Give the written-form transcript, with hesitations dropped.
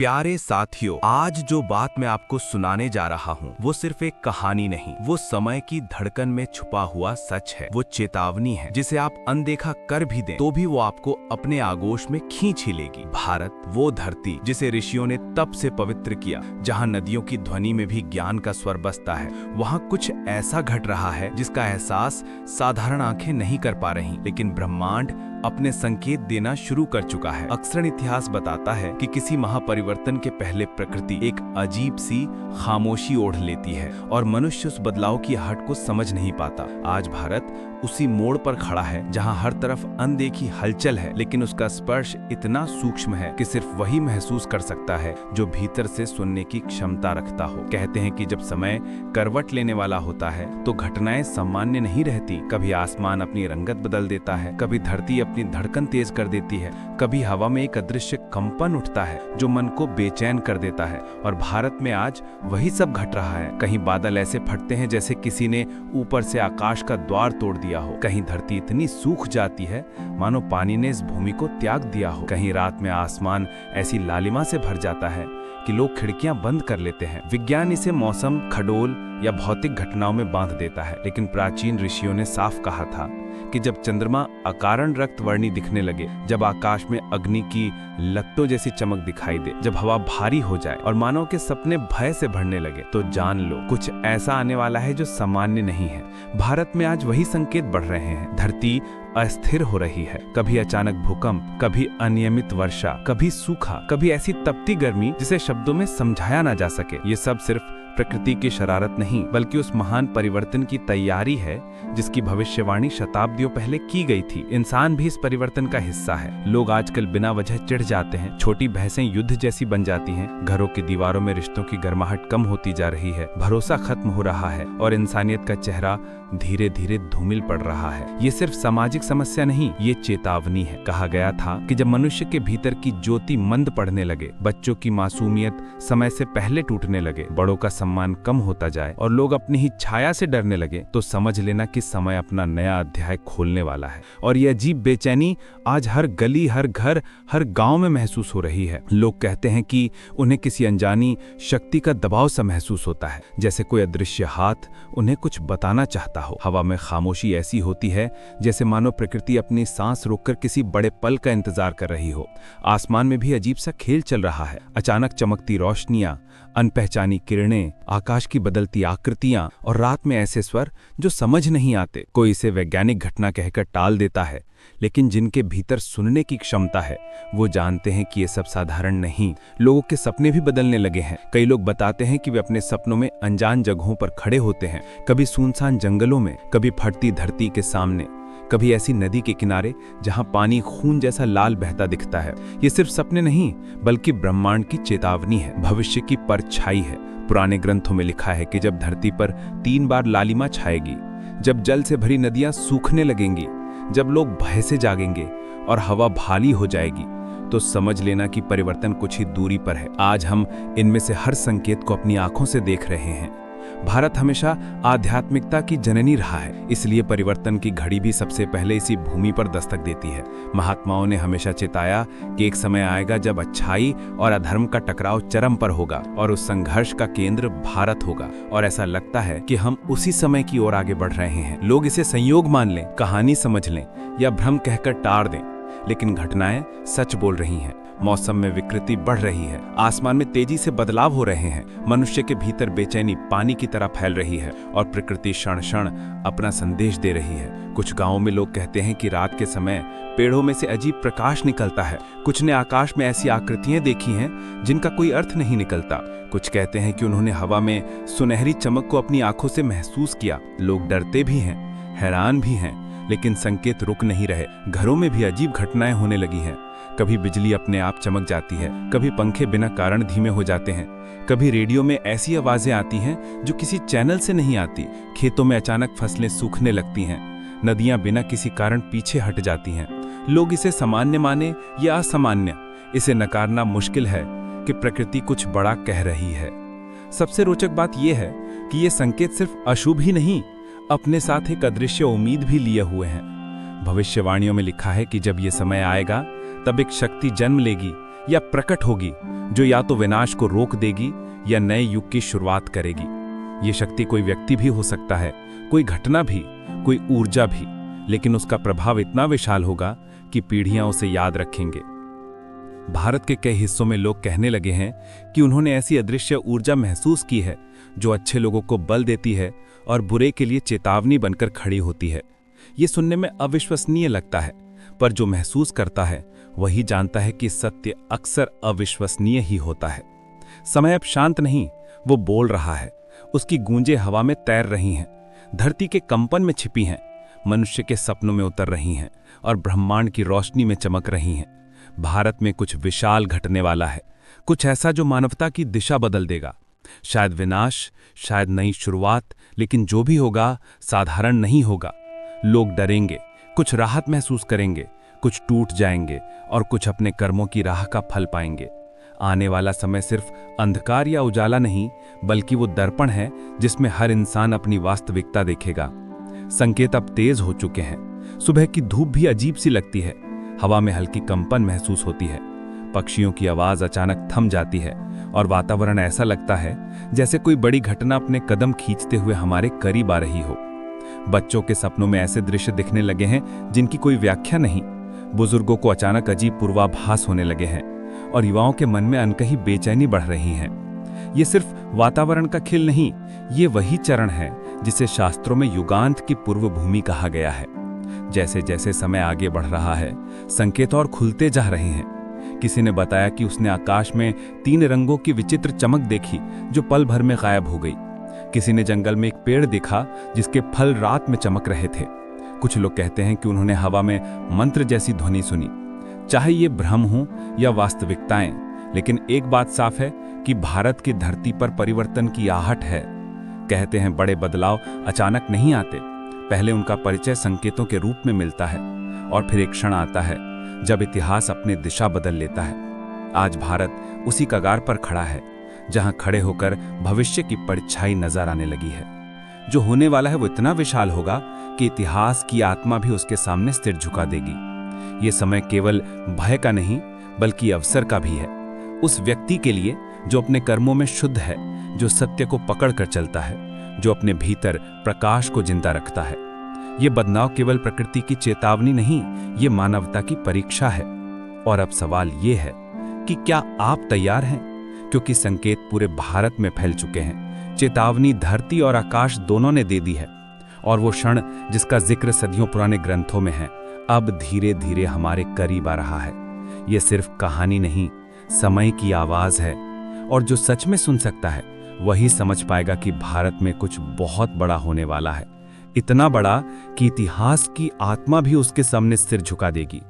प्यारे साथियों, आज जो बात मैं आपको सुनाने जा रहा हूँ वो सिर्फ एक कहानी नहीं, वो समय की धड़कन में छुपा हुआ सच है। वो चेतावनी है जिसे आप अनदेखा कर भी दें तो भी वो आपको अपने आगोश में खींच ही लेगी। भारत, वो धरती जिसे ऋषियों ने तप से पवित्र किया, जहाँ नदियों की ध्वनि में भी ज्ञान का स्वर बसता है, वहाँ कुछ ऐसा घट रहा है जिसका एहसास साधारण आंखें नहीं कर पा रही, लेकिन ब्रह्मांड अपने संकेत देना शुरू कर चुका है। अक्सर इतिहास बताता है कि किसी महापरिवर्तन के पहले प्रकृति एक अजीब सी खामोशी ओढ़ लेती है और मनुष्य उस बदलाव की आहट को समझ नहीं पाता। आज भारत उसी मोड़ पर खड़ा है जहां हर तरफ अनदेखी हलचल है, लेकिन उसका स्पर्श इतना सूक्ष्म है कि सिर्फ वही महसूस कर सकता है जो भीतर से सुनने की क्षमता रखता हो। कहते हैं कि जब समय करवट लेने वाला होता है तो घटनाएं सामान्य नहीं रहती। कभी आसमान अपनी रंगत बदल देता है, कभी धरती अपनी धड़कन तेज कर देती है, कभी हवा में एक अदृश्य कंपन उठता है जो मन को बेचैन कर देता है। और भारत में आज वही सब घट रहा है। कहीं बादल ऐसे फटते हैं जैसे किसी ने ऊपर से आकाश का द्वार तोड़ दिया हो, कहीं धरती इतनी सूख जाती है मानो पानी ने इस भूमि को त्याग दिया हो, कहीं रात में आसमान ऐसी लालिमा से भर जाता है कि लोग खिड़कियां बंद कर लेते हैं। विज्ञान इसे मौसम, खगोल या भौतिक घटनाओं में बांध देता है, लेकिन प्राचीन ऋषियों ने साफ कहा था कि जब चंद्रमा अकारण रक्तवर्णी दिखने लगे, जब आकाश में अग्नि की लपटों जैसी चमक दिखाई दे, जब हवा भारी हो जाए और मानव के सपने भय से भरने लगे, तो जान लो कुछ ऐसा आने वाला है जो सामान्य नहीं है। भारत में आज वही संकेत बढ़ रहे हैं। धरती अस्थिर हो रही है, कभी अचानक भूकंप, कभी अनियमित वर्षा, कभी सूखा, कभी ऐसी तपती गर्मी जिसे शब्दों में समझाया ना जा सके। ये सब सिर्फ प्रकृति की शरारत नहीं, बल्कि उस महान परिवर्तन की तैयारी है जिसकी भविष्यवाणी शताब्दियों पहले की गई थी। इंसान भी इस परिवर्तन का हिस्सा है। लोग आजकल बिना वजह चिढ़ जाते हैं, छोटी बहसें युद्ध जैसी बन जाती हैं, घरों की दीवारों में रिश्तों की गर्माहट कम होती जा रही है, भरोसा खत्म हो रहा है और इंसानियत का चेहरा धीरे धीरे धूमिल पड़ रहा है। ये सिर्फ सामाजिक समस्या नहीं, ये चेतावनी है। कहा गया था कि जब मनुष्य के भीतर की ज्योति मंद पड़ने लगे, बच्चों की मासूमियत समय से पहले टूटने लगे, बड़ों का सम्मान कम होता जाए और लोग अपनी ही छाया से डरने लगे, तो समझ लेना कि समय अपना नया अध्याय खोलने वाला है। और ये अजीब बेचैनी आज हर गली, हर घर, हर गांव में महसूस हो रही है। लोग कहते हैं कि उन्हें किसी अनजानी शक्ति का दबाव सा महसूस होता है, जैसे कोई अदृश्य हाथ उन्हें कुछ बताना चाहता हो। हवा में खामोशी ऐसी होती है जैसे मानो प्रकृति अपनी सांस रोककर किसी बड़े पल का इंतजार कर रही हो। आसमान में भी अजीब सा खेल चल रहा है। अचानक चमकती रोशनियां, अनपहचानी किरणें, आकाश की बदलती आकृतियां और रात में ऐसे स्वर जो समझ नहीं आते। कोई इसे वैज्ञानिक घटना कहकर टाल देता है, लेकिन जिनके भीतर सुनने की क्षमता है वो जानते हैं कि ये सब साधारण नहीं। लोगों के सपने भी बदलने लगे हैं। कई लोग बताते हैं कि वे अपने सपनों में अनजान जगहों पर खड़े होते हैं, कभी सुनसान जंगलों में, कभी फटती धरती के सामने, कभी ऐसी नदी के किनारे जहां पानी खून जैसा लाल बहता दिखता है। ये सिर्फ सपने नहीं, बल्कि ब्रह्मांड की चेतावनी है, भविष्य की परछाई है। पुराने ग्रंथों में लिखा है कि जब धरती पर 3 बार लालिमा छाएगी, जब जल से भरी नदियां सूखने लगेंगी, जब लोग भय से जागेंगे और हवा भाली हो जाएगी, तो समझ लेना कि परिवर्तन कुछ ही दूरी पर है। आज हम इनमें से हर संकेत को अपनी आंखों से देख रहे हैं। भारत हमेशा आध्यात्मिकता की जननी रहा है, इसलिए परिवर्तन की घड़ी भी सबसे पहले इसी भूमि पर दस्तक देती है। महात्माओं ने हमेशा चेताया कि एक समय आएगा जब अच्छाई और अधर्म का टकराव चरम पर होगा और उस संघर्ष का केंद्र भारत होगा। और ऐसा लगता है कि हम उसी समय की ओर आगे बढ़ रहे हैं। लोग इसे संयोग मान लें, कहानी समझ लें या भ्रम कहकर टार दें, लेकिन घटनाएं सच बोल रही हैं। मौसम में विकृति बढ़ रही है, आसमान में तेजी से बदलाव हो रहे हैं, मनुष्य के भीतर बेचैनी पानी की तरह फैल रही है और प्रकृति क्षण क्षण अपना संदेश दे रही है। कुछ गांवों में लोग कहते हैं कि रात के समय पेड़ों में से अजीब प्रकाश निकलता है। कुछ ने आकाश में ऐसी आकृतियां देखी हैं जिनका कोई अर्थ नहीं निकलता। कुछ कहते हैं कि उन्होंने हवा में सुनहरी चमक को अपनी आंखों से महसूस किया। लोग डरते भी हैं, हैरान भी हैं, लेकिन संकेत रुक नहीं रहे। घरों में भी अजीब घटनाएं होने लगी हैं। कभी बिजली अपने आप चमक जाती है, कभी पंखे बिना कारण धीमे हो जाते हैं, कभी रेडियो में ऐसी आवाजें आती हैं जो किसी चैनल से नहीं आती। खेतों में अचानक फसलें सूखने लगती हैं, नदियां बिना किसी कारण पीछे हट जाती हैं। लोग इसे सामान्य माने या असामान्य, इसे नकारना मुश्किल है कि प्रकृति कुछ बड़ा कह रही है। सबसे रोचक बात यह है कि ये संकेत सिर्फ अशुभ ही नहीं, अपने साथ एक अदृश्य उम्मीद भी लिए हुए हैं। भविष्यवाणियों में लिखा है कि जब ये समय आएगा तब एक शक्ति जन्म लेगी या प्रकट होगी जो या तो विनाश को रोक देगी या नए युग की शुरुआत करेगी। ये शक्ति कोई व्यक्ति भी हो सकता है, कोई घटना भी, कोई ऊर्जा भी, लेकिन उसका प्रभाव इतना विशाल होगा कि पीढ़ियां उसे याद रखेंगे। भारत के कई हिस्सों में लोग कहने लगे हैं कि उन्होंने ऐसी अदृश्य ऊर्जा महसूस की है जो अच्छे लोगों को बल देती है और बुरे के लिए चेतावनी बनकर खड़ी होती है। ये सुनने में अविश्वसनीय लगता है, पर जो महसूस करता है वही जानता है कि सत्य अक्सर अविश्वसनीय ही होता है। समय अब शांत नहीं, वो बोल रहा है। उसकी गूंजें हवा में तैर रही हैं, धरती के कंपन में छिपी हैं, मनुष्य के सपनों में उतर रही हैं और ब्रह्मांड की रोशनी में चमक रही हैं। भारत में कुछ विशाल घटने वाला है, कुछ ऐसा जो मानवता की दिशा बदल देगा। शायद विनाश, शायद नई शुरुआत, लेकिन जो भी होगा साधारण नहीं होगा। लोग डरेंगे, कुछ राहत महसूस करेंगे, कुछ टूट जाएंगे और कुछ अपने कर्मों की राह का फल पाएंगे। आने वाला समय सिर्फ अंधकार या उजाला नहीं, बल्कि वो दर्पण है जिसमें हर इंसान अपनी वास्तविकता देखेगा। संकेत अब तेज हो चुके हैं। सुबह की धूप भी अजीब सी लगती है, हवा में हल्की कंपन महसूस होती है, पक्षियों की आवाज अचानक थम जाती है और वातावरण ऐसा लगता है जैसे कोई बड़ी घटना अपने कदम खींचते हुए हमारे करीब आ रही हो। बच्चों के सपनों में ऐसे दृश्य दिखने लगे हैं जिनकी कोई व्याख्या नहीं। बुजुर्गों को अचानक अजीब पूर्वाभास होने लगे हैं और युवाओं के मन में अनकही बेचैनी बढ़ रही है। ये सिर्फ वातावरण का खेल नहीं, ये वही चरण है जिसे शास्त्रों में युगांत की पूर्व भूमि कहा गया है। जैसे जैसे समय आगे बढ़ रहा है, संकेत और खुलते जा रहे हैं। किसी ने बताया कि उसने आकाश में 3 रंगों की विचित्र चमक देखी जो पल भर में गायब हो गई। किसी ने जंगल में एक पेड़ देखा जिसके फल रात में चमक रहे थे। कुछ लोग कहते हैं कि उन्होंने हवा में मंत्र जैसी ध्वनि सुनी। चाहे ये भ्रम हो या वास्तविकताएं, लेकिन एक बात साफ है कि भारत की धरती पर परिवर्तन की आहट है। कहते हैं बड़े बदलाव अचानक नहीं आते, पहले उनका परिचय संकेतों के रूप में मिलता है और फिर एक क्षण आता है जब इतिहास अपनी दिशा बदल लेता है। आज भारत उसी कगार पर खड़ा है जहां खड़े होकर भविष्य की परछाई नजर आने लगी है। जो होने वाला है वो इतना विशाल होगा कि इतिहास की आत्मा भी उसके सामने सिर झुका देगी। ये समय केवल भय का नहीं बल्कि अवसर का भी है, उस व्यक्ति के लिए जो अपने कर्मों में शुद्ध है, जो सत्य को पकड़ कर चलता है, जो अपने भीतर प्रकाश को जिंदा रखता है। ये बदलाव केवल प्रकृति की चेतावनी नहीं, ये मानवता की परीक्षा है। और अब सवाल ये है कि क्या आप तैयार हैं? क्योंकि संकेत पूरे भारत में फैल चुके हैं। चेतावनी धरती और आकाश दोनों ने दे दी है और वो क्षण जिसका जिक्र सदियों पुराने ग्रंथों में है, अब धीरे धीरे हमारे करीब आ रहा है। ये सिर्फ कहानी नहीं, समय की आवाज है। और जो सच में सुन सकता है वही समझ पाएगा कि भारत में कुछ बहुत बड़ा होने वाला है, इतना बड़ा कि इतिहास की आत्मा भी उसके सामने सिर झुका देगी।